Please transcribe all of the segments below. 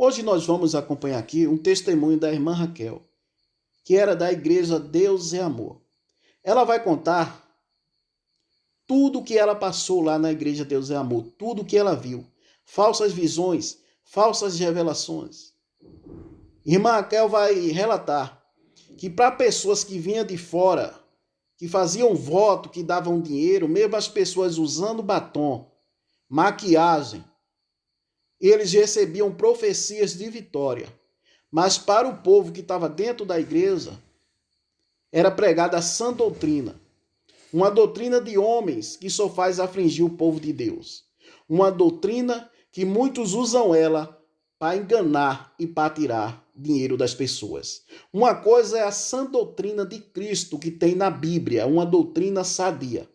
Hoje nós vamos acompanhar aqui um testemunho da irmã Raquel, que era da igreja Deus é Amor. Ela vai contar tudo o que ela passou lá na igreja Deus é Amor, tudo o que ela viu, falsas visões, falsas revelações. Irmã Raquel vai relatar que para pessoas que vinham de fora, que faziam voto, que davam dinheiro, mesmo as pessoas usando batom, maquiagem, eles recebiam profecias de vitória. Mas para o povo que estava dentro da igreja, era pregada a sã doutrina. Uma doutrina de homens que só faz afligir o povo de Deus. Uma doutrina que muitos usam ela para enganar e para tirar dinheiro das pessoas. Uma coisa é a sã doutrina de Cristo que tem na Bíblia, uma doutrina sadia.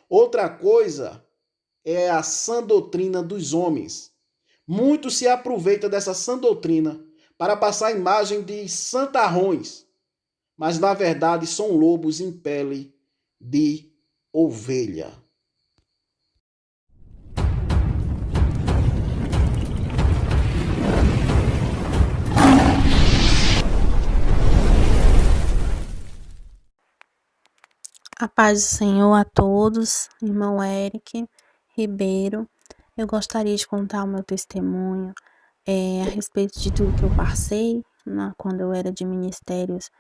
Outra coisa é a sã doutrina dos homens. Muitos se aproveitam dessa sã doutrina para passar a imagem de santarrões, mas na verdade são lobos em pele de ovelha. A paz do Senhor a todos, irmão Eric Ribeiro. Eu gostaria de contar o meu testemunho a respeito de tudo que eu passei quando eu era de ministérios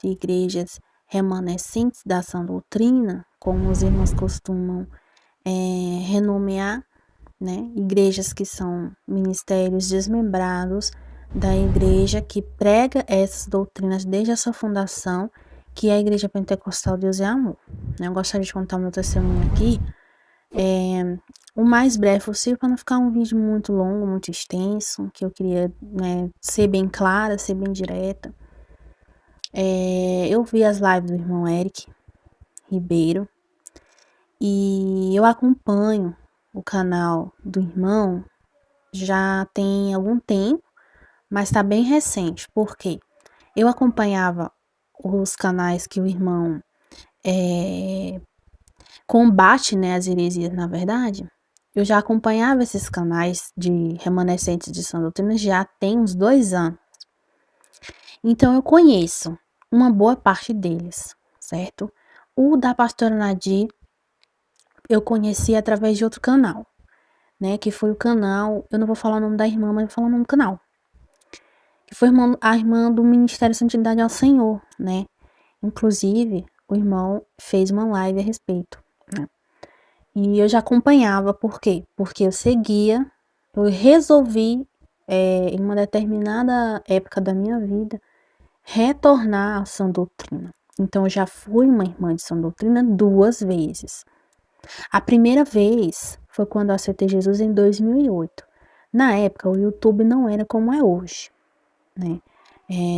de igrejas remanescentes da sã doutrina, como os irmãos costumam renomear, né? Igrejas que são ministérios desmembrados da igreja que prega essas doutrinas desde a sua fundação, que é a Igreja Pentecostal Deus é Amor. Eu gostaria de contar o meu testemunho aqui o mais breve possível, para não ficar um vídeo muito longo, muito extenso, que eu queria ser bem clara, ser bem direta. Eu vi as lives do irmão Eric Ribeiro e eu acompanho o canal do irmão já tem algum tempo, mas está bem recente. Por quê? Eu acompanhava os canais que o irmão combate, as heresias, na verdade. Eu já acompanhava esses canais de remanescentes de sã doutrina já tem uns 2 anos. Então eu conheço uma boa parte deles, certo? O da pastora Nadir eu conheci através de outro canal, que foi o canal, eu não vou falar o nome da irmã, mas vou falar o nome do canal. Que foi a irmã do Ministério Santidade ao Senhor, Inclusive, o irmão fez uma live a respeito, E eu já acompanhava, por quê? Porque eu resolvi, em uma determinada época da minha vida, retornar à sã doutrina. Então, eu já fui uma irmã de sã doutrina 2 vezes. A primeira vez foi quando eu aceitei Jesus em 2008. Na época, o YouTube não era como é hoje,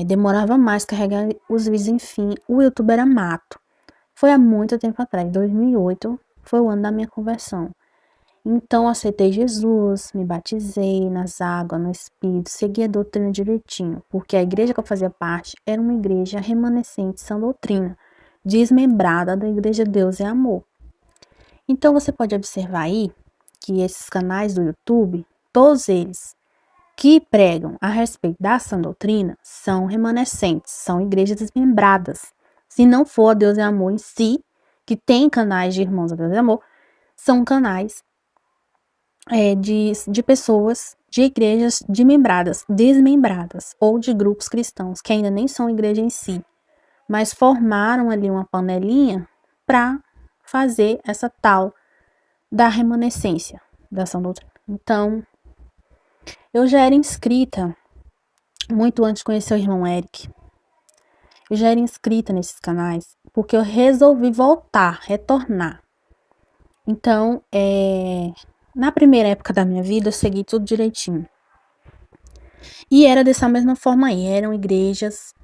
demorava mais carregar os vídeos, enfim, o YouTube era mato. Foi há muito tempo atrás, 2008 foi o ano da minha conversão. Então, aceitei Jesus, me batizei nas águas, no Espírito, segui a doutrina direitinho, porque a igreja que eu fazia parte era uma igreja remanescente sã doutrina, desmembrada da igreja Deus é Amor. Então, você pode observar aí que esses canais do YouTube, todos eles que pregam a respeito da sã doutrina, são remanescentes, são igrejas desmembradas. Se não for a Deus é Amor em si, que tem canais de irmãos a Deus é Amor, são canais de pessoas, de igrejas desmembradas, ou de grupos cristãos, que ainda nem são igreja em si, mas formaram ali uma panelinha para fazer essa tal da remanescência da sã doutrina. Então, eu já era inscrita, muito antes de conhecer o irmão Eric, eu já era inscrita nesses canais, porque eu resolvi retornar. Então, na primeira época da minha vida, eu segui tudo direitinho. E era dessa mesma forma aí, eram igrejas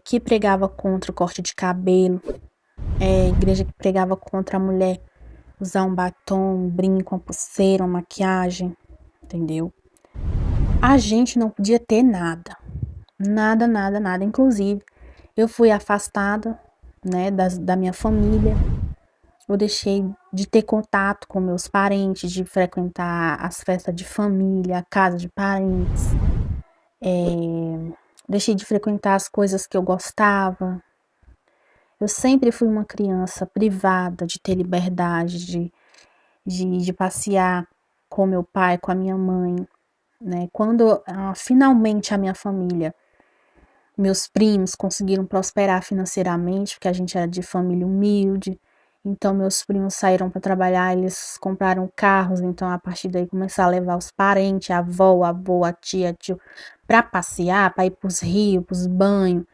que pregavam contra o corte de cabelo, igreja que pregava contra a mulher usar um batom, um brinco, uma pulseira, uma maquiagem, entendeu? A gente não podia ter nada. Nada, nada, nada. Inclusive, eu fui afastada, da minha família. Eu deixei de ter contato com meus parentes, de frequentar as festas de família, a casa de parentes. Deixei de frequentar as coisas que eu gostava. Eu sempre fui uma criança privada de ter liberdade, de passear com meu pai, com a minha mãe, né? Quando finalmente a minha família, meus primos conseguiram prosperar financeiramente, porque a gente era de família humilde, então meus primos saíram para trabalhar, eles compraram carros, então a partir daí começaram a levar os parentes, a avó, o avô, a tia, tio, para passear, para ir para os rios, para os banhos.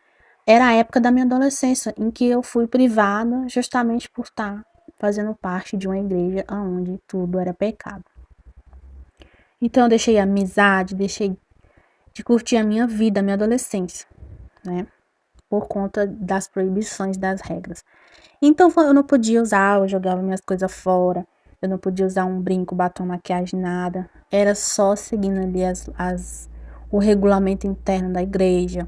Era a época da minha adolescência em que eu fui privada justamente por estar fazendo parte de uma igreja onde tudo era pecado. Então eu deixei a amizade, deixei de curtir a minha vida, a minha adolescência, né? Por conta das proibições das regras. Então eu não podia usar, eu jogava minhas coisas fora, eu não podia usar um brinco, batom, maquiagem, nada. Era só seguindo ali o regulamento interno da igreja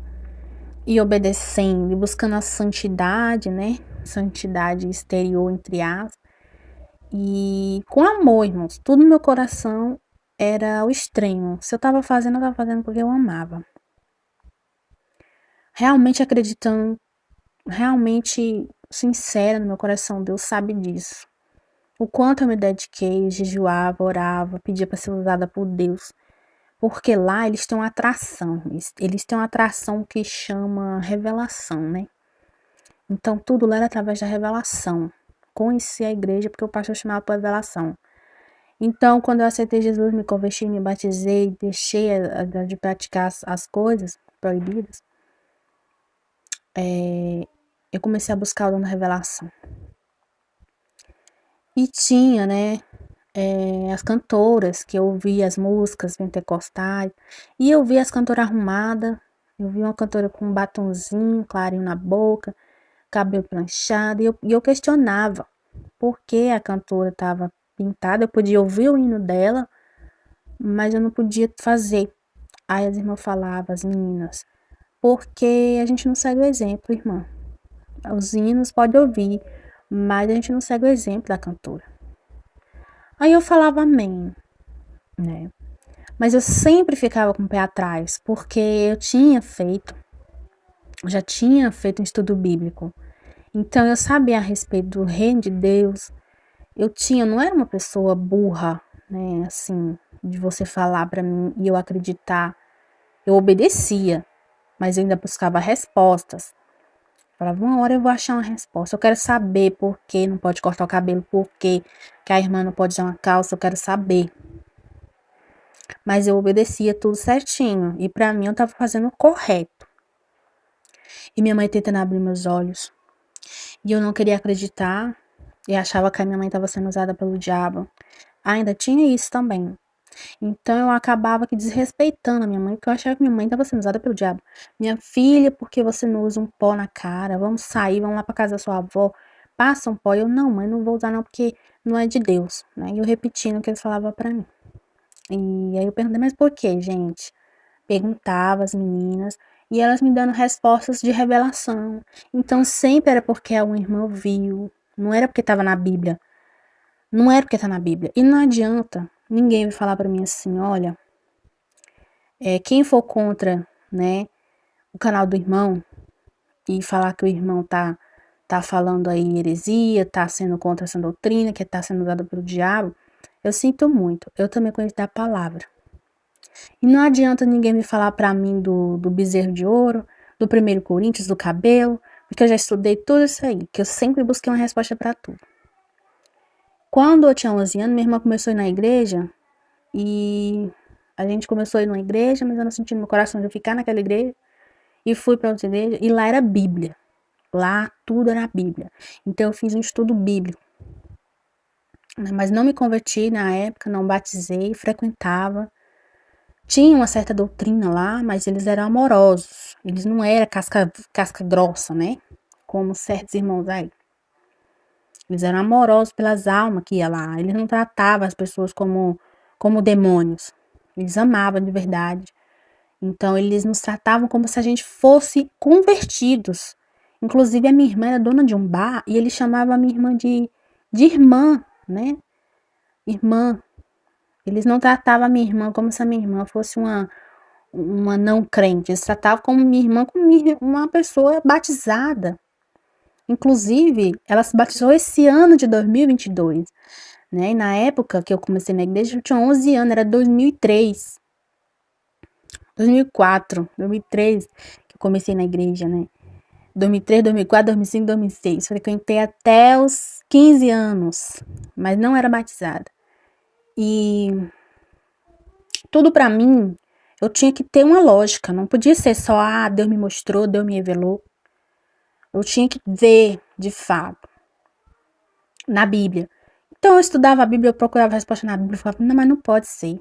e obedecendo e buscando a santidade, né? Santidade exterior, entre aspas. E com amor, irmãos, tudo no meu coração era o extremo. Se eu tava fazendo porque eu amava. Realmente acreditando, realmente sincera no meu coração, Deus sabe disso. O quanto eu me dediquei, jejuava, orava, pedia para ser usada por Deus. Porque lá eles têm uma atração, eles têm uma atração que chama revelação, né? Então tudo lá era através da revelação. Conheci a igreja porque o pastor chamava por revelação. Então, quando eu aceitei Jesus, me converti, me batizei, deixei de praticar as coisas proibidas, eu comecei a buscar o dom da revelação. E tinha, né, as cantoras, que eu ouvia as músicas pentecostais, e eu via as cantoras arrumadas, eu vi uma cantora com um batonzinho, clarinho na boca, cabelo planchado, e eu questionava por que a cantora estava pintada, eu podia ouvir o hino dela, mas eu não podia fazer. Aí as irmãs falavam, as meninas, porque a gente não segue o exemplo, irmã. Os hinos pode ouvir, mas a gente não segue o exemplo da cantora. Aí eu falava amém, né? Mas eu sempre ficava com o pé atrás, porque eu já tinha feito um estudo bíblico. Então eu sabia a respeito do reino de Deus. Não era uma pessoa burra, né? Assim, de você falar para mim e eu acreditar. Eu obedecia, mas eu ainda buscava respostas. Falava, uma hora eu vou achar uma resposta. Eu quero saber por que não pode cortar o cabelo, por que a irmã não pode usar uma calça, eu quero saber. Mas eu obedecia tudo certinho. E pra mim eu tava fazendo o correto. E minha mãe tentando abrir meus olhos. E eu não queria acreditar. E achava que a minha mãe estava sendo usada pelo diabo. Ainda tinha isso também. Então eu acabava que desrespeitando a minha mãe, porque eu achava que minha mãe estava sendo usada pelo diabo. Minha filha, por que você não usa um pó na cara? Vamos sair, vamos lá para casa da sua avó. Passa um pó. Eu, não, mãe, não vou usar não, porque não é de Deus. Né? E eu repetindo o que eles falavam para mim. E aí eu perguntei, mas por que, gente? Perguntava às meninas e elas me dando respostas de revelação. Então sempre era porque alguma irmã viu, não era porque estava na Bíblia. Não era porque tá na Bíblia. E não adianta ninguém vir falar para mim assim, olha, quem for contra, né, o canal do irmão e falar que o irmão tá falando aí heresia, tá sendo contra essa doutrina, que tá sendo usada pelo diabo, eu sinto muito. Eu também conheço da palavra. E não adianta ninguém me falar para mim do bezerro de ouro, do 1 Coríntios, do cabelo, porque eu já estudei tudo isso aí, que eu sempre busquei uma resposta para tudo. Quando eu tinha 11 anos, minha irmã começou a ir na igreja e a gente começou a ir numa igreja, mas eu não senti no meu coração de eu ficar naquela igreja e fui para outra igreja e lá era Bíblia. Lá tudo era Bíblia. Então eu fiz um estudo bíblico. Mas não me converti na época, não batizei, frequentava. Tinha uma certa doutrina lá, mas eles eram amorosos. Eles não eram casca grossa, né? Como certos irmãos aí. Eles eram amorosos pelas almas que ia lá. Eles não tratavam as pessoas como demônios. Eles amavam de verdade. Então, eles nos tratavam como se a gente fosse convertidos. Inclusive, a minha irmã era dona de um bar e ele chamava a minha irmã de de irmã, né? Irmã. Eles não tratavam a minha irmã como se a minha irmã fosse uma não crente. Eles tratavam como minha irmã, como uma pessoa batizada. Inclusive, ela se batizou esse ano de 2022, né? E na época que eu comecei na igreja, eu tinha 11 anos, era 2003. 2004, 2003 que eu comecei na igreja, né? 2003, 2004, 2005, 2006. Frequentei até os 15 anos, mas não era batizada. E tudo pra mim, eu tinha que ter uma lógica. Não podia ser só, Deus me mostrou, Deus me revelou. Eu tinha que ver, de fato, na Bíblia. Então eu estudava a Bíblia, eu procurava a resposta na Bíblia e falava, não, mas não pode ser.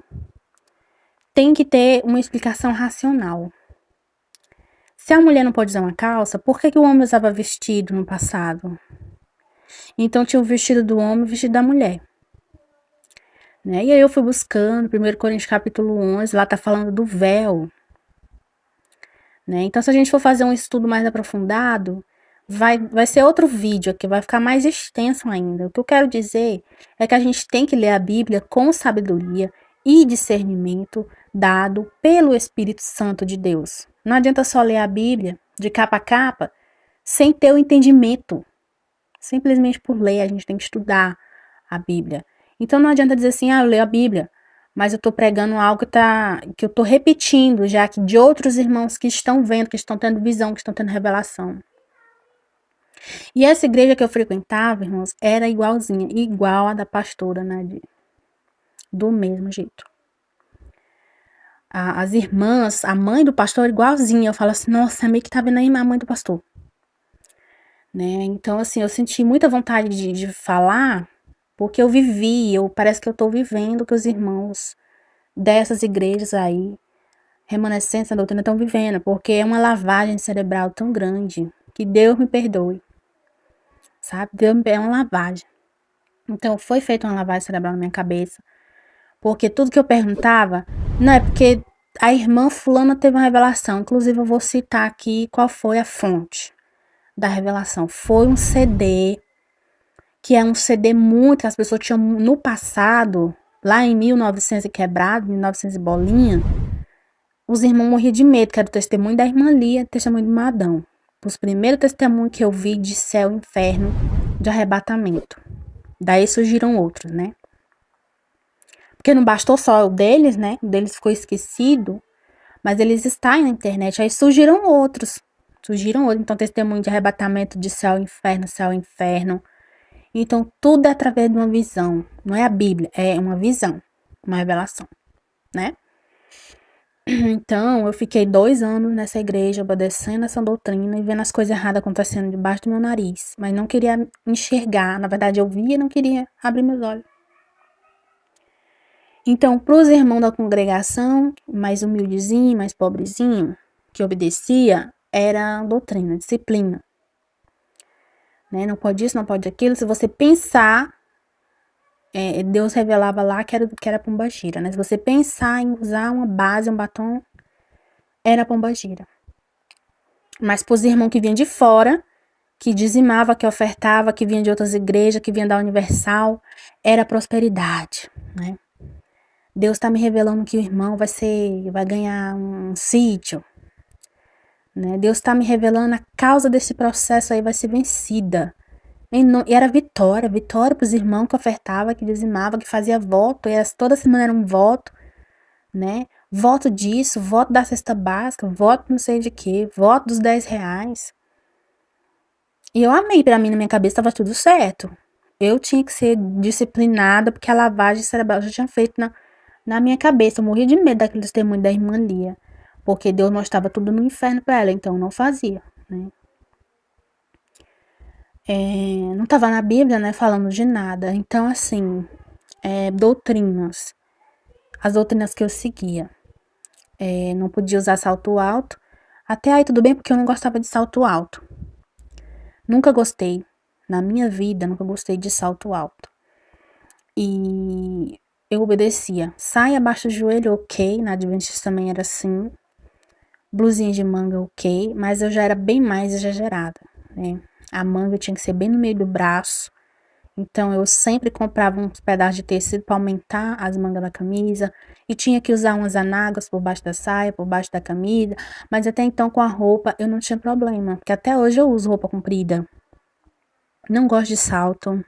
Tem que ter uma explicação racional. Se a mulher não pode usar uma calça, por que o homem usava vestido no passado? Então tinha o vestido do homem e o vestido da mulher. Né? E aí eu fui buscando, 1 Coríntios capítulo 11, lá tá falando do véu. Né? Então se a gente for fazer um estudo mais aprofundado, vai ser outro vídeo aqui, vai ficar mais extenso ainda. O que eu quero dizer é que a gente tem que ler a Bíblia com sabedoria e discernimento dado pelo Espírito Santo de Deus. Não adianta só ler a Bíblia de capa a capa sem ter o entendimento. Simplesmente por ler, a gente tem que estudar a Bíblia. Então não adianta dizer assim, eu leio a Bíblia, mas eu estou pregando algo que eu estou repetindo já que de outros irmãos que estão vendo, que estão tendo visão, que estão tendo revelação. E essa igreja que eu frequentava, irmãos, era igualzinha, igual a da pastora, né? Do mesmo jeito. As irmãs, a mãe do pastor, igualzinha. Eu falo assim, nossa, meio que tá vendo aí a mãe do pastor. Né? Então, assim, eu senti muita vontade de falar, porque eu vivi, parece que eu tô vivendo que os irmãos dessas igrejas aí, remanescentes da doutrina, estão vivendo, porque é uma lavagem cerebral tão grande, que Deus me perdoe. Sabe? Deus é uma lavagem. Então, foi feita uma lavagem cerebral na minha cabeça. Porque tudo que eu perguntava, não é porque a irmã fulana teve uma revelação. Inclusive, eu vou citar aqui qual foi a fonte da revelação. Foi um CD, que é um CD muito, que as pessoas tinham no passado, lá em 1900 e quebrado, 1900 e bolinha, os irmãos morriam de medo, que era o testemunho da irmã Lia, o testemunho de Madão. Os primeiros testemunhos que eu vi de céu e inferno, de arrebatamento. Daí surgiram outros, né? Porque não bastou só o deles, né? O deles ficou esquecido, mas eles estão na internet. Aí surgiram outros. Então, testemunho de arrebatamento de céu e inferno, céu e inferno. Então, tudo é através de uma visão. Não é a Bíblia, é uma visão, uma revelação, né? Então, eu fiquei 2 anos nessa igreja, obedecendo essa doutrina e vendo as coisas erradas acontecendo debaixo do meu nariz. Mas não queria enxergar. Na verdade, eu via e não queria abrir meus olhos. Então, para os irmãos da congregação, mais humildezinho, mais pobrezinho, que obedecia, era doutrina, disciplina. Né? Não pode isso, não pode aquilo. Se você pensar, Deus revelava lá que era pombagira, né? Se você pensar em usar uma base, um batom, era pombagira. Mas para os irmãos que vinham de fora, que dizimava, que ofertava, que vinha de outras igrejas, que vinha da Universal, era prosperidade, né? Deus está me revelando que o irmão vai ganhar um sítio, né? Deus está me revelando a causa desse processo aí vai ser vencida. E era vitória para os irmãos que ofertava, que dizimava, que fazia voto, toda semana era um voto, né? Voto disso, voto da cesta básica, voto não sei de quê, voto dos R$10. E eu amei, pra mim, na minha cabeça estava tudo certo. Eu tinha que ser disciplinada, porque a lavagem cerebral já tinha feito na minha cabeça. Eu morria de medo daquele testemunho da irmã Lia, porque Deus mostrava tudo no inferno para ela, então eu não fazia, né? Não estava na Bíblia, né, falando de nada. Então, assim, doutrinas. As doutrinas que eu seguia. Não podia usar salto alto. Até aí tudo bem, porque eu não gostava de salto alto. Nunca gostei. Na minha vida, nunca gostei de salto alto. E eu obedecia. Saia abaixo do joelho, ok. Na Adventista também era assim. Blusinha de manga, ok. Mas eu já era bem mais exagerada, né? A manga tinha que ser bem no meio do braço. Então eu sempre comprava uns pedaços de tecido para aumentar as mangas da camisa e tinha que usar umas anáguas por baixo da saia, por baixo da camisa, mas até então com a roupa eu não tinha problema, porque até hoje eu uso roupa comprida. Não gosto de salto,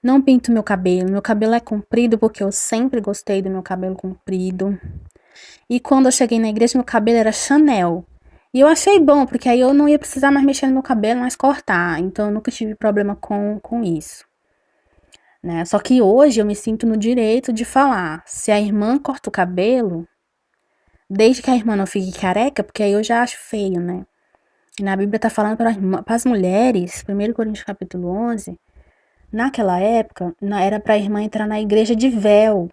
não pinto meu cabelo é comprido porque eu sempre gostei do meu cabelo comprido. E quando eu cheguei na igreja, meu cabelo era Chanel. E eu achei bom, porque aí eu não ia precisar mais mexer no meu cabelo, mais cortar. Então eu nunca tive problema com isso. Né? Só que hoje eu me sinto no direito de falar. Se a irmã corta o cabelo, desde que a irmã não fique careca, porque aí eu já acho feio, né? E na Bíblia tá falando para as mulheres, 1 Coríntios capítulo 11, naquela época, era para a irmã entrar na igreja de véu.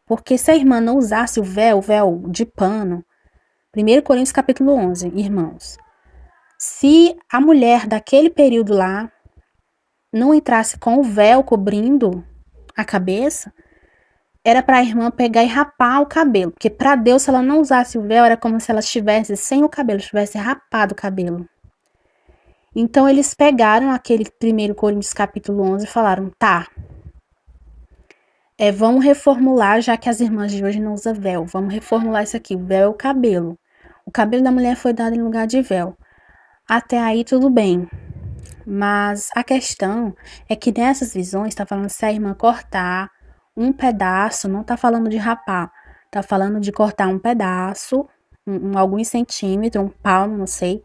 Porque se a irmã não usasse o véu de pano, 1 Coríntios capítulo 11, irmãos, se a mulher daquele período lá não entrasse com o véu cobrindo a cabeça, era para a irmã pegar e rapar o cabelo, porque para Deus, se ela não usasse o véu, era como se ela estivesse sem o cabelo, estivesse rapado o cabelo. Então eles pegaram aquele 1 Coríntios capítulo 11 e falaram, tá, vamos reformular, já que as irmãs de hoje não usam véu, vamos reformular isso aqui, o véu é o cabelo. O cabelo da mulher foi dado em lugar de véu. Até aí tudo bem. Mas a questão é que nessas visões está falando se a irmã cortar um pedaço, não está falando de rapar, está falando de cortar um pedaço, alguns centímetros, um palmo, não sei,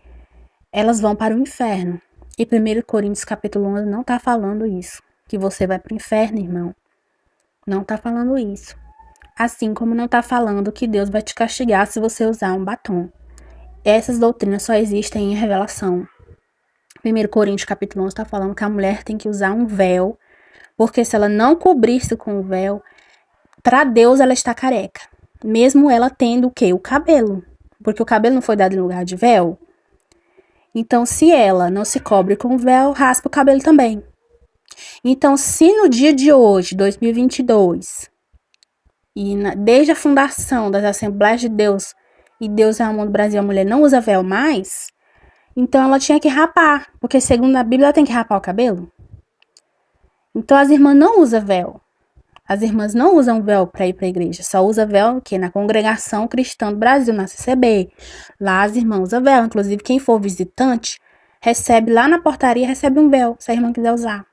elas vão para o inferno. E 1 Coríntios capítulo 11 não está falando isso, que você vai para o inferno, irmão. Não está falando isso. Assim como não está falando que Deus vai te castigar se você usar um batom. Essas doutrinas só existem em revelação. 1 Coríntios capítulo 11 está falando que a mulher tem que usar um véu, porque se ela não cobrir-se com o véu, para Deus ela está careca. Mesmo ela tendo o quê? O cabelo. Porque o cabelo não foi dado em lugar de véu. Então, se ela não se cobre com o véu, raspa o cabelo também. Então, se no dia de hoje, 2022, desde a fundação das Assembleias de Deus, e Deus é Amor do Brasil, a mulher não usa véu mais, então ela tinha que rapar, porque segundo a Bíblia ela tem que rapar o cabelo. Então as irmãs não usam véu. As irmãs não usam véu para ir para a igreja, só usa véu que na Congregação Cristã do Brasil, na CCB. Lá as irmãs usam véu, inclusive quem for visitante, recebe lá na portaria, recebe um véu, se a irmã quiser usar.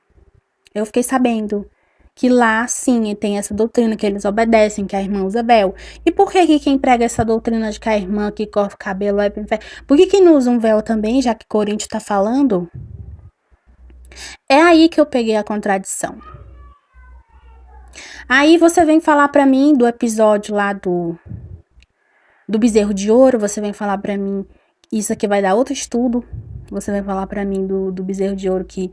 Eu fiquei sabendo que lá, sim, tem essa doutrina que eles obedecem, que a irmã usa véu. E por que quem prega essa doutrina de que a irmã que corta o cabelo vai pro inferno? Por que não usa um véu também, já que Coríntios está falando? É aí que eu peguei a contradição. Aí você vem falar para mim do episódio lá do bezerro de ouro, você vem falar para mim, isso aqui vai dar outro estudo, você vai falar para mim do bezerro de ouro que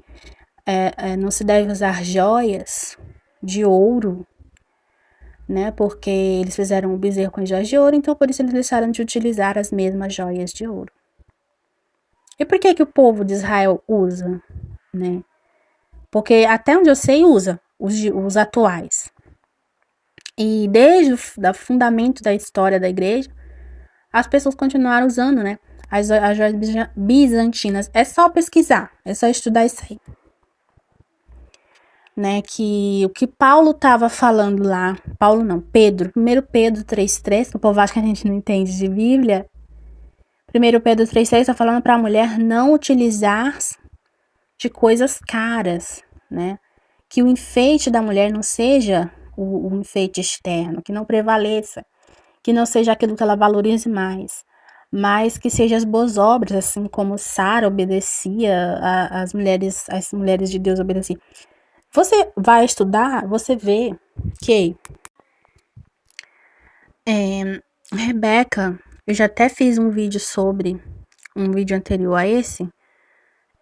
não se deve usar joias de ouro, né? Porque eles fizeram o bezerro com joias de ouro, então por isso eles deixaram de utilizar as mesmas joias de ouro. E por que o povo de Israel usa, né? Porque até onde eu sei usa os atuais. E desde o fundamento da história da igreja, as pessoas continuaram usando, né? As joias bizantinas. É só pesquisar, é só estudar isso aí. Né, que o que Paulo estava falando lá, Pedro, 1 Pedro 3,3, que o povo acha que a gente não entende de Bíblia, 1 Pedro 3,3 está falando para a mulher não utilizar de coisas caras, né, que o enfeite da mulher não seja o enfeite externo, que não prevaleça, que não seja aquilo que ela valorize mais, mas que seja as boas obras, assim como Sara obedecia, as mulheres de Deus obedeciam. Você vai estudar, você vê que Rebeca, eu já até fiz um vídeo anterior a esse,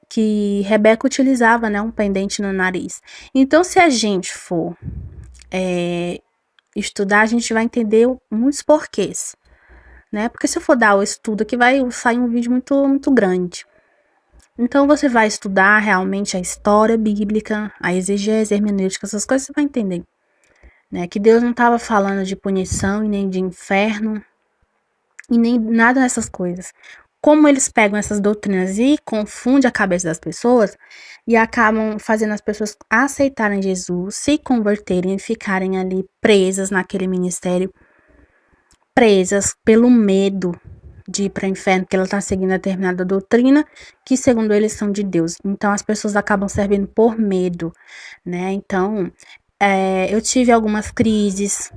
que Rebeca utilizava, né, um pendente no nariz. Então, se a gente for estudar, a gente vai entender muitos porquês, né? Porque se eu for dar o estudo aqui, vai sair um vídeo muito, muito grande. Então, você vai estudar realmente a história bíblica, a exegese, a hermenêutica, essas coisas você vai entender. Né? Que Deus não estava falando de punição e nem de inferno, e nem nada dessas coisas. como eles pegam essas doutrinas e confundem a cabeça das pessoas e acabam fazendo as pessoas aceitarem Jesus, se converterem e ficarem ali presas naquele ministério, presas pelo medo de ir para o inferno, porque ela está seguindo determinada doutrina que, segundo eles, são de Deus. Então, as pessoas acabam servindo por medo, né? Então, eu tive algumas crises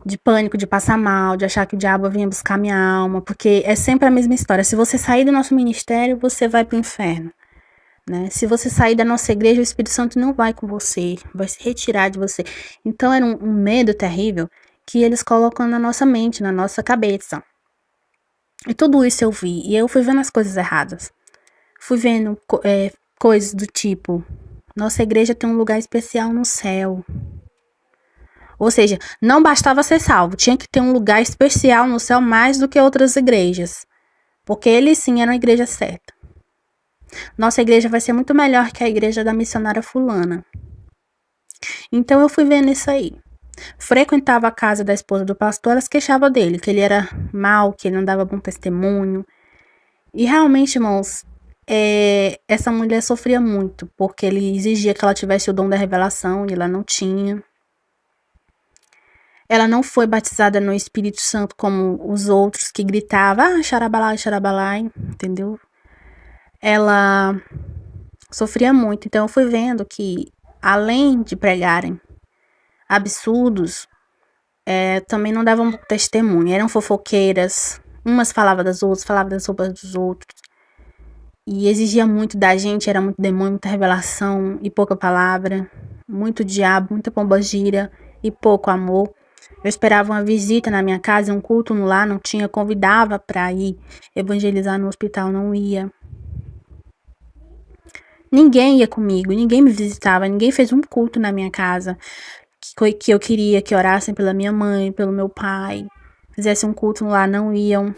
de pânico, de passar mal, de achar que o diabo vinha buscar minha alma, porque é sempre a mesma história. Se você sair do nosso ministério, você vai para o inferno, né? Se você sair da nossa igreja, o Espírito Santo não vai com você, vai se retirar de você. Então era um medo terrível que eles colocam na nossa mente, na nossa cabeça. E tudo isso eu vi, e eu fui vendo as coisas erradas. Fui vendo coisas do tipo, nossa igreja tem um lugar especial no céu. Ou seja, não bastava ser salvo, tinha que ter um lugar especial no céu mais do que outras igrejas. Porque eles sim eram a igreja certa. Nossa igreja vai ser muito melhor que a igreja da missionária fulana. Então eu fui vendo isso aí. Frequentava a casa da esposa do pastor, ela se queixava dele, que ele era mau, que ele não dava bom testemunho. E realmente, irmãos, essa mulher sofria muito, porque ele exigia que ela tivesse o dom da revelação e ela não tinha. Ela não foi batizada no Espírito Santo como os outros que gritavam, xarabalai, xarabalai, entendeu? Ela sofria muito. Então eu fui vendo que, além de pregarem absurdos, também não davam testemunho. Eram fofoqueiras. Umas falavam das outras, falavam das roupas dos outros. E exigia muito da gente, era muito demônio, muita revelação e pouca palavra. Muito diabo, muita pombagira e pouco amor. Eu esperava uma visita na minha casa, um culto no lar, não tinha. Convidava para ir evangelizar no hospital, não ia. Ninguém ia comigo, ninguém me visitava, ninguém fez um culto na minha casa que eu queria que orassem pela minha mãe, pelo meu pai, fizessem um culto lá, não iam.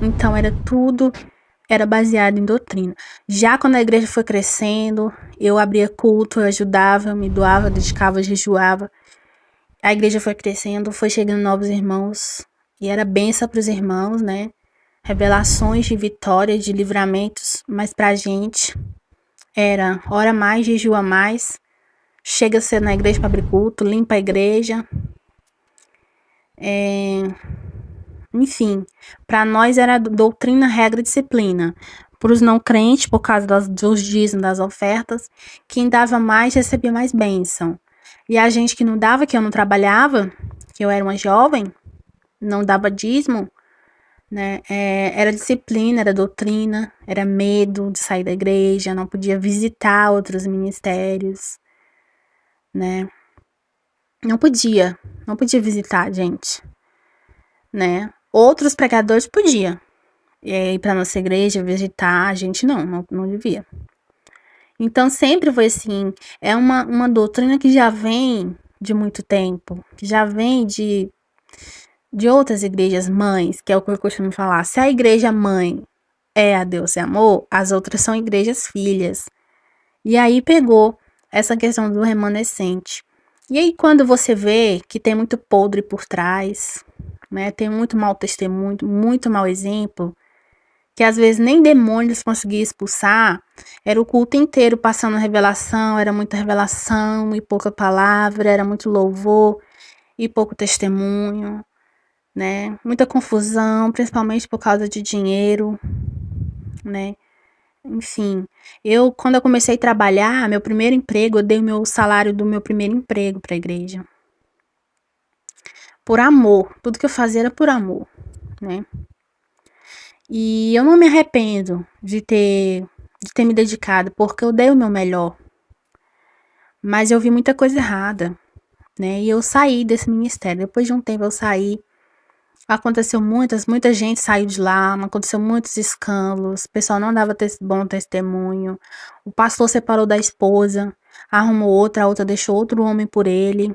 Então era baseado em doutrina. Já quando a igreja foi crescendo, eu abria culto, eu ajudava, eu me doava, dedicava, jejuava. A igreja foi crescendo, foi chegando novos irmãos, e era bênção para os irmãos, né? Revelações de vitória, de livramentos, mas pra gente era ora mais, jejua mais, chega a ser na igreja para abrir culto, limpa a igreja. Enfim, para nós era doutrina, regra e disciplina. Para os não crentes, por causa dos dízimos, das ofertas, quem dava mais recebia mais bênção. E a gente que não dava, que eu não trabalhava, que eu era uma jovem, não dava dízimo, né? Era disciplina, era doutrina, era medo de sair da igreja, não podia visitar outros ministérios, né? Não podia visitar, gente, né? Outros pregadores podiam ir para nossa igreja visitar, a gente não devia. Então sempre foi assim, é uma doutrina que já vem de muito tempo, que já vem de outras igrejas mães, que é o que eu costumo falar. Se a igreja mãe é a Deus e Amor, as outras são igrejas filhas. E aí pegou essa questão do remanescente. E aí quando você vê que tem muito podre por trás, né, tem muito mau testemunho, muito mau exemplo, que às vezes nem demônios conseguiam expulsar, era o culto inteiro passando revelação, era muita revelação e pouca palavra, era muito louvor e pouco testemunho, né? Muita confusão, principalmente por causa de dinheiro, né? Enfim, quando eu comecei a trabalhar, meu primeiro emprego, eu dei o meu salário do meu primeiro emprego para a igreja. Por amor, tudo que eu fazia era por amor, né? E eu não me arrependo de ter me dedicado, porque eu dei o meu melhor. Mas eu vi muita coisa errada, né? E eu saí desse ministério. Depois de um tempo eu saí. Aconteceu muita gente saiu de lá, aconteceu muitos escândalos, o pessoal não dava bom testemunho. O pastor separou da esposa, arrumou outra, a outra deixou outro homem por ele.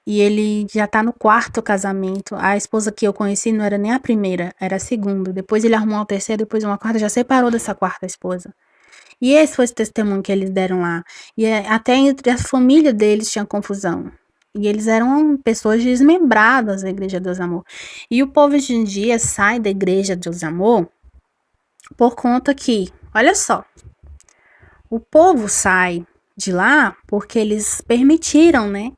E ele já tá no quarto casamento. A esposa que eu conheci não era nem a primeira, era a segunda. Depois ele arrumou uma terceira, depois uma quarta, já separou dessa quarta esposa. E esse foi esse testemunho que eles deram lá. E até entre a família deles tinha confusão. E eles eram pessoas desmembradas da Igreja Deus e Amor. E o povo hoje em dia sai da Igreja Deus e Amor por conta que, olha só, o povo sai de lá porque eles permitiram, né,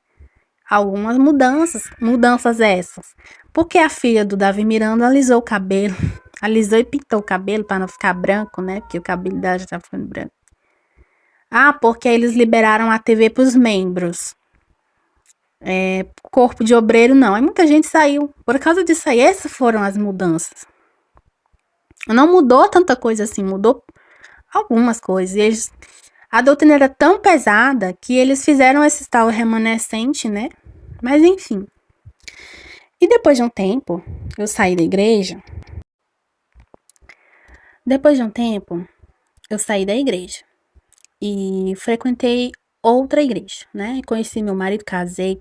algumas mudanças essas. Porque a filha do Davi Miranda alisou o cabelo, alisou e pintou o cabelo para não ficar branco, né, porque o cabelo dela já estava ficando branco. Ah, porque eles liberaram a TV para os membros. Corpo de obreiro não. Aí muita gente saiu. Por causa disso aí, essas foram as mudanças. Não mudou tanta coisa assim, mudou algumas coisas. A doutrina era tão pesada que eles fizeram esse tal remanescente, né? Mas enfim. E depois de um tempo, eu saí da igreja. Depois de um tempo, eu saí da igreja. E frequentei outra igreja, né? Conheci meu marido, casei.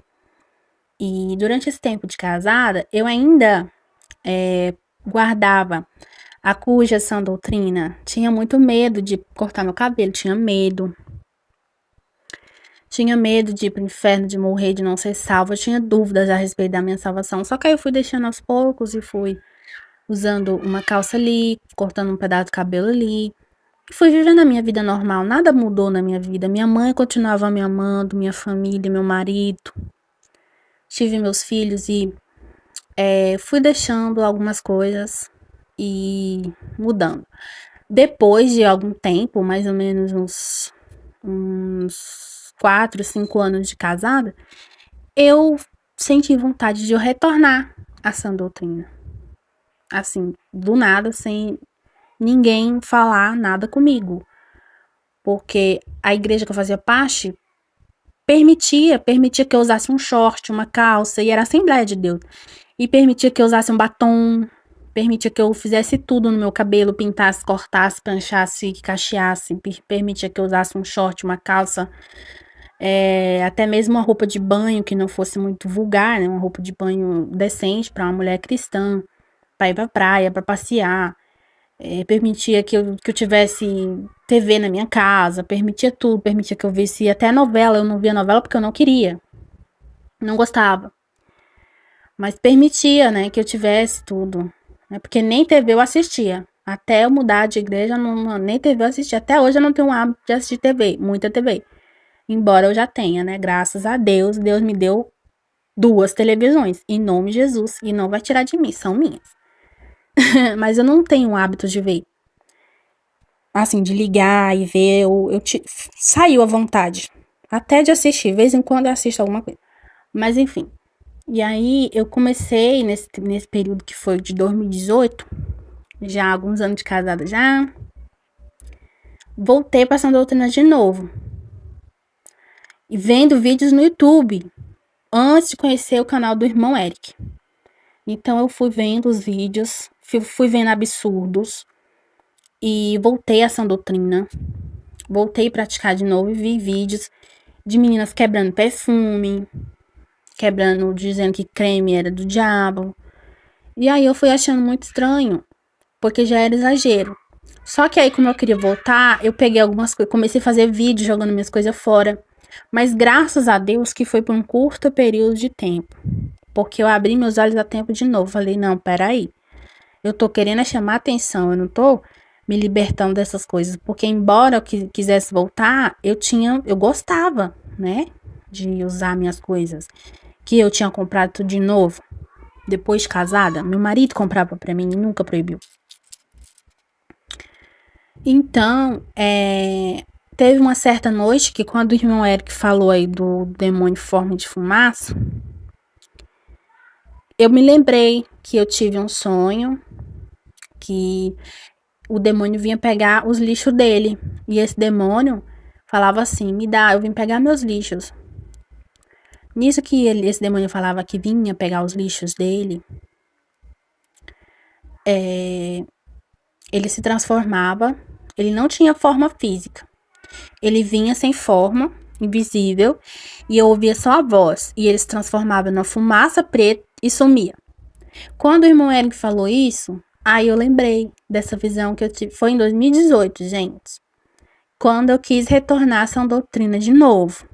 E durante esse tempo de casada, eu ainda guardava a cuja sã doutrina. Tinha muito medo de cortar meu cabelo, tinha medo. Tinha medo de ir pro inferno, de morrer, de não ser salva. Eu tinha dúvidas a respeito da minha salvação. Só que aí eu fui deixando aos poucos e fui usando uma calça ali, cortando um pedaço de cabelo ali. E fui vivendo a minha vida normal. Nada mudou na minha vida. Minha mãe continuava me amando, minha família, meu marido. Tive meus filhos e fui deixando algumas coisas e mudando. Depois de algum tempo, mais ou menos uns 4, 5 anos de casada, eu senti vontade de eu retornar à sã doutrina. Assim, do nada, sem ninguém falar nada comigo. Porque a igreja que eu fazia parte permitia que eu usasse um short, uma calça, e era a Assembleia de Deus. E permitia que eu usasse um batom, permitia que eu fizesse tudo no meu cabelo, pintasse, cortasse, pranchasse, cacheasse, permitia que eu usasse um short, uma calça, até mesmo uma roupa de banho que não fosse muito vulgar, né? Uma roupa de banho decente para uma mulher cristã, para ir pra praia, para passear. Permitia que eu tivesse TV na minha casa, permitia tudo, permitia que eu visse até novela. Eu não via novela porque eu não queria, não gostava. Mas permitia, né, que eu tivesse tudo. Né, porque nem TV eu assistia. Até eu mudar de igreja, nem TV eu assistia. Até hoje eu não tenho o hábito de assistir TV, muita TV. Embora eu já tenha, né, graças a Deus, Deus me deu 2 televisões, em nome de Jesus. E não vai tirar de mim, são minhas. Mas eu não tenho o hábito de ver. Assim, de ligar e ver, saiu à vontade. Até de assistir, de vez em quando eu assisto alguma coisa. Mas enfim. E aí eu comecei nesse período que foi de 2018, já há alguns anos de casada já. Voltei pra sã doutrina de novo. E vendo vídeos no YouTube, antes de conhecer o canal do irmão Eric. Então eu fui vendo os vídeos, fui vendo absurdos. E voltei à sã doutrina. Voltei a praticar de novo e vi vídeos de meninas quebrando perfume, dizendo que creme era do diabo. E aí eu fui achando muito estranho, porque já era exagero. Só que aí, como eu queria voltar, eu peguei algumas coisas, comecei a fazer vídeo jogando minhas coisas fora. Mas graças a Deus que foi por um curto período de tempo. Porque eu abri meus olhos a tempo de novo. Falei, não, peraí. Eu tô querendo chamar atenção, eu não tô me libertando dessas coisas. Porque embora eu quisesse voltar, eu gostava, né? De usar minhas coisas. Que eu tinha comprado tudo de novo. Depois de casada, meu marido comprava pra mim e nunca proibiu. Então, teve uma certa noite que quando o irmão Eric falou aí do demônio em forma de fumaça, eu me lembrei que eu tive um sonho que o demônio vinha pegar os lixos dele. E esse demônio falava assim, eu vim pegar meus lixos. Nisso que esse demônio falava que vinha pegar os lixos dele, ele se transformava, ele não tinha forma física. Ele vinha sem forma, invisível, e eu ouvia só a voz. E ele se transformava numa fumaça preta e sumia. Quando o irmão Eric falou isso, aí eu lembrei dessa visão que eu tive. Foi em 2018, gente. Quando eu quis retornar à sã doutrina de novo.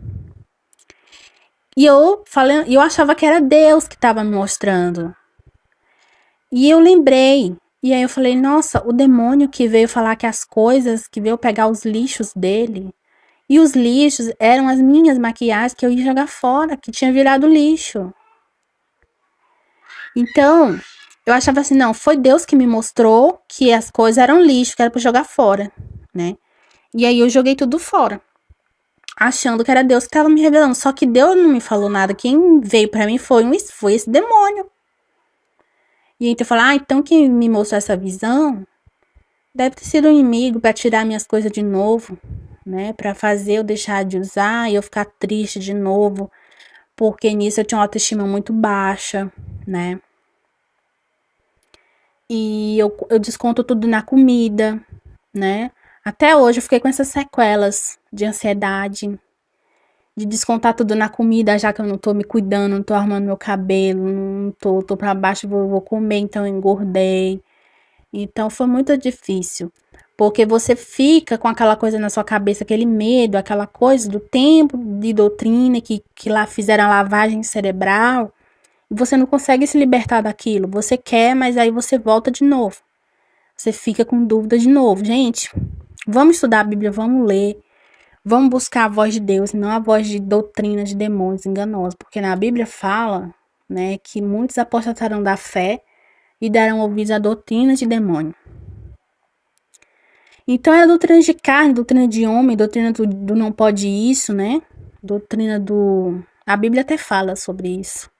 E eu achava que era Deus que estava me mostrando. E eu lembrei. E aí eu falei, nossa, o demônio que veio falar que as coisas, que veio pegar os lixos dele. E os lixos eram as minhas maquiagens que eu ia jogar fora, que tinha virado lixo. Então, eu achava assim, não, foi Deus que me mostrou que as coisas eram lixo, que era pra jogar fora, né? E aí eu joguei tudo fora, achando que era Deus que tava me revelando. Só que Deus não me falou nada. Quem veio pra mim foi esse demônio. E então eu falei, então quem me mostrou essa visão deve ter sido um inimigo pra tirar minhas coisas de novo, né? Pra fazer eu deixar de usar e eu ficar triste de novo. Porque nisso eu tinha uma autoestima muito baixa, né? E eu desconto tudo na comida, né? Até hoje eu fiquei com essas sequelas de ansiedade, de descontar tudo na comida, já que eu não tô me cuidando, não tô arrumando meu cabelo, não tô pra baixo, vou comer, então eu engordei. Então foi muito difícil. Porque você fica com aquela coisa na sua cabeça, aquele medo, aquela coisa do tempo de doutrina que lá fizeram a lavagem cerebral. E você não consegue se libertar daquilo. Você quer, mas aí você volta de novo. Você fica com dúvida de novo. Gente, vamos estudar a Bíblia, vamos ler. Vamos buscar a voz de Deus, não a voz de doutrinas de demônios enganosos. Porque na Bíblia fala, né, que muitos apostatarão da fé e darão ouvidos a doutrinas de demônio. Então é a doutrina de carne, doutrina de homem, doutrina do não pode isso, né? Doutrina do... A Bíblia até fala sobre isso,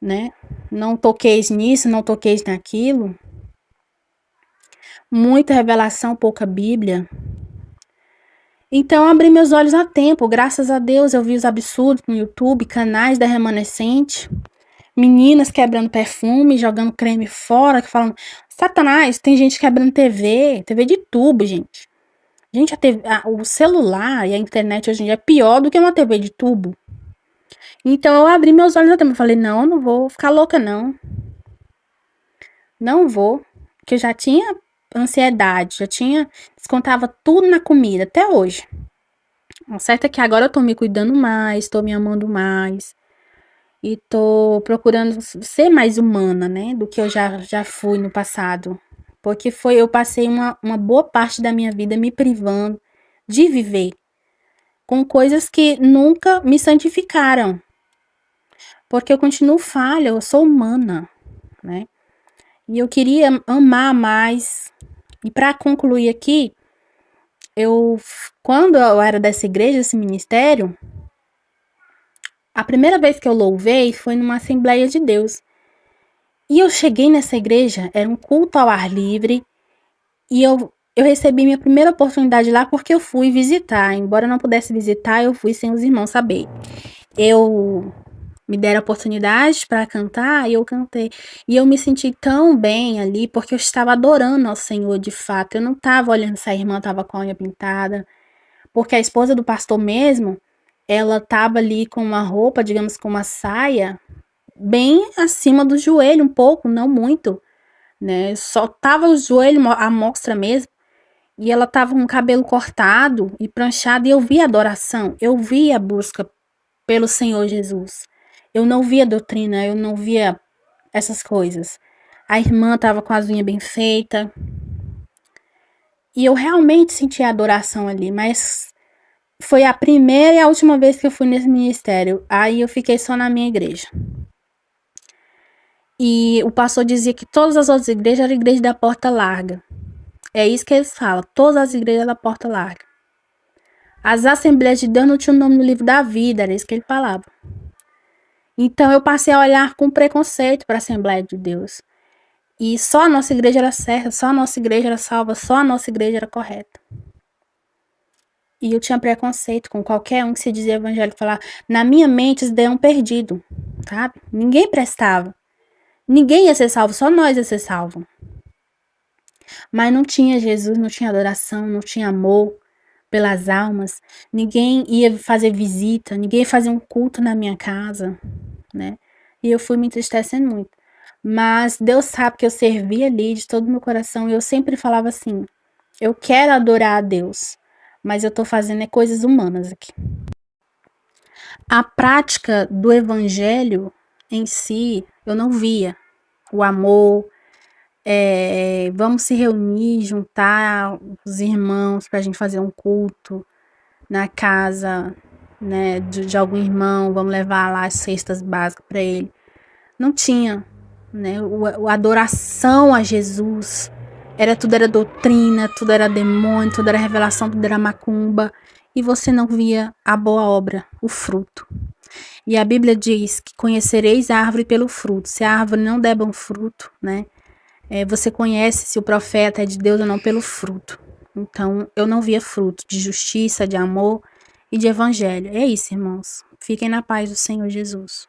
né? Não toqueis nisso, não toqueis naquilo. Muita revelação, pouca Bíblia. Então, eu abri meus olhos a tempo. Graças a Deus, eu vi os absurdos no YouTube, canais da Remanescente, meninas quebrando perfume, jogando creme fora, que falam, Satanás, tem gente quebrando TV de tubo, gente. Gente, o celular e a internet hoje em dia é pior do que uma TV de tubo. Então, eu abri meus olhos a tempo. Eu falei, não vou ficar louca, não. Não vou. Porque eu já tinha ansiedade, descontava tudo na comida, até hoje. O certo é que agora eu tô me cuidando mais, tô me amando mais. E tô procurando ser mais humana, né? Do que eu já fui no passado. Porque eu passei uma boa parte da minha vida me privando de viver com coisas que nunca me santificaram. Porque eu continuo falha, eu sou humana, né? E eu queria amar mais. E para concluir aqui, quando eu era dessa igreja, desse ministério, a primeira vez que eu louvei foi numa Assembleia de Deus. E eu cheguei nessa igreja, era um culto ao ar livre, e eu recebi minha primeira oportunidade lá porque eu fui visitar. Embora eu não pudesse visitar, eu fui sem os irmãos saber. Me deram oportunidade para cantar e eu cantei. E eu me senti tão bem ali porque eu estava adorando ao Senhor de fato. Eu não estava olhando se a irmã estava com a unha pintada, porque a esposa do pastor mesmo, ela estava ali com uma roupa, digamos, com uma saia bem acima do joelho, um pouco, não muito, né? Só tava o joelho à mostra mesmo. E ela tava com o cabelo cortado e pranchado, e eu vi a adoração, eu vi a busca pelo Senhor Jesus. Eu não via doutrina, eu não via essas coisas. A irmã tava com as unhas bem feitas. E eu realmente senti a adoração ali, mas foi a primeira e a última vez que eu fui nesse ministério. Aí eu fiquei só na minha igreja. E o pastor dizia que todas as outras igrejas eram igrejas da porta larga. É isso que eles falam, todas as igrejas da porta larga. As Assembleias de Deus não tinham o nome no livro da vida, era isso que ele falava. Então eu passei a olhar com preconceito para a Assembleia de Deus. E só a nossa igreja era certa, só a nossa igreja era salva, só a nossa igreja era correta. E eu tinha preconceito com qualquer um que se dizia evangélico, falar, na minha mente isso daí é um perdido, sabe? Ninguém prestava. Ninguém ia ser salvo, só nós ia ser salvo. Mas não tinha Jesus, não tinha adoração, não tinha amor pelas almas. Ninguém ia fazer visita, ninguém ia fazer um culto na minha casa, né? E eu fui me entristecendo muito. Mas Deus sabe que eu servi ali de todo o meu coração e eu sempre falava assim, eu quero adorar a Deus, mas eu tô fazendo coisas humanas aqui. A prática do evangelho em si, eu não via. O amor, vamos se reunir, juntar os irmãos para a gente fazer um culto na casa, né, de algum irmão, vamos levar lá as cestas básicas para ele. Não tinha, né? A adoração a Jesus tudo era doutrina, tudo era demônio, tudo era revelação, tudo era macumba, e você não via a boa obra, o fruto. E a Bíblia diz que conhecereis a árvore pelo fruto. Se a árvore não der bom fruto, né? Você conhece se o profeta é de Deus ou não pelo fruto. Então, eu não via fruto de justiça, de amor e de evangelho. É isso, irmãos. Fiquem na paz do Senhor Jesus.